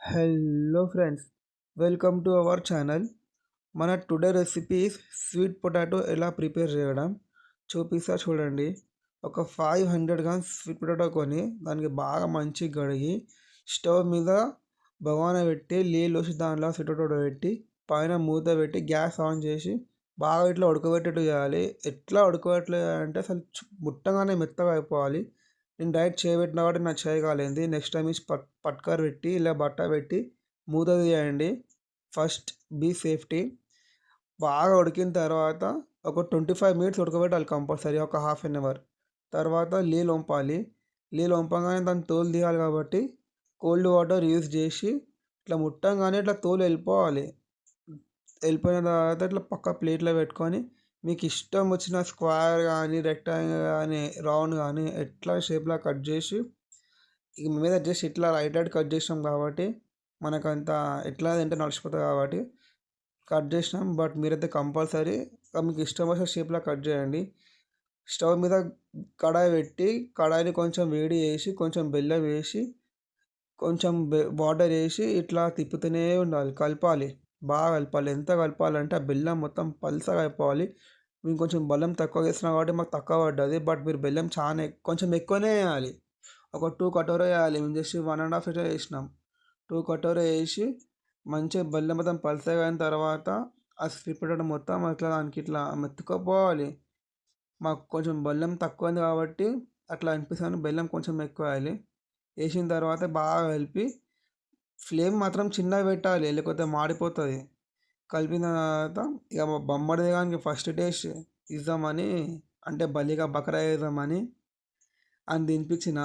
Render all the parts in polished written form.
Hello friends, welcome to our channel. మన today recipe sweet potato ఎలా prepare చేయడం చూపిస్తా చూడండి. ఒక 500 గ్రామ్స్ స్వీట్ పొటాటో కొని దానికి బాగా మంచి కడిగి స్టవ్ మీద బగోన పెట్టి నీళ్ళు వచ్చి దాంట్లో స్వీట్ పొటాటో పెట్టి పైన మూత పెట్టి గ్యాస్ ఆన్ చేసి బాగా ఇట్లా ఉడకబెట్టేట్టు చేయాలి. ఎట్లా ఉడకబెట్టలేదు అంటే అసలు ముట్టగానే మెత్తగా అయిపోవాలి. నేను డైరెక్ట్ చేయబెట్టిన కాబట్టి నా చేయి కాలింది. నెక్స్ట్ టైం నుంచి పట్కర్ పెట్టి ఇలా బట్ట పెట్టి మూత తీయండి. First be safety. బాగా ఉడికిన తర్వాత ఒక 25 మినిట్స్ ఉడకబెట్టాలి కంపల్సరీ, ఒక హాఫ్ అన్ అవర్. తర్వాత నీళ్ళు వంపాలి. నీళ్ళు వంపగానే దాన్ని తోలు తీయాలి కాబట్టి కోల్డ్ వాటర్ యూస్ చేసి ఇట్లా ముట్టంగానే ఇట్లా తోలు వెళ్ళిపోవాలి. వెళ్ళిపోయిన తర్వాత ఇట్లా పక్క ప్లేట్లో పెట్టుకొని మీకు ఇష్టం వచ్చిన స్క్వేర్ కానీ రెక్టాంగిల్ కానీ రౌండ్ కానీ ఎట్లా షేప్లో కట్ చేసి ఇక మీద జస్ట్ ఇట్లా రైట్ కట్ చేసినాం కాబట్టి మనకంత ఎట్లా తింటే నడిచిపోతుంది కాబట్టి కట్ చేసినాం. బట్ మీరైతే కంపల్సరీ మీకు ఇష్టం వచ్చిన షేప్లో కట్ చేయండి. స్టవ్ మీద కడాయి పెట్టి కడాయిని కొంచెం వేడి చేసి కొంచెం బెల్లం వేసి కొంచెం వాటర్ వేసి ఇట్లా తిప్పుతూనే ఉండాలి, కలపాలి, బాగా కలపాలి. ఎంత కలపాలంటే ఆ బెల్లం మొత్తం పల్చగా అయిపోవాలి. మేము కొంచెం బెల్లం తక్కువ వేస్తున్నాం కాబట్టి మాకు తక్కువ పడ్డది. బట్ మీరు బెల్లం చాలా కొంచెం ఎక్కువనే వేయాలి. ఒక 2 కటోరా వేయాలి. మేము జస్ట్ 1.5 ఇట్లా వేసినాం. 2 కటోరా వేసి మంచిగా బెల్లం మొత్తం పల్చగా అయిన తర్వాత ఆ స్వీట్ పొటాటో మొత్తం అట్లా దానికి ఇట్లా మెత్తుకుపోవాలి. మాకు కొంచెం బెల్లం తక్కువ ఉంది కాబట్టి అట్లా అనిపిస్తుంది. బెల్లం కొంచెం ఎక్కువ వేయాలి. వేసిన తర్వాత బాగా కలిపి ఫ్లేమ్ మాత్రం చిన్నగా పెట్టాలి, లేకపోతే మాడిపోతుంది. కలిపిన తర్వాత ఇక మా బొమ్మడిది కానీ ఫస్ట్ టేస్ట్ ఇద్దామని, అంటే బలిగా బకరా ఇద్దామని అని తినిపించిన.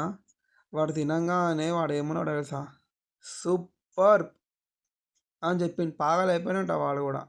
వాడు తినంగానే వాడు ఏమన్నాడు తెలుసా, సూపర్ అని చెప్పిండు. పాగలు అయిపోయినట్ట వాడు కూడా.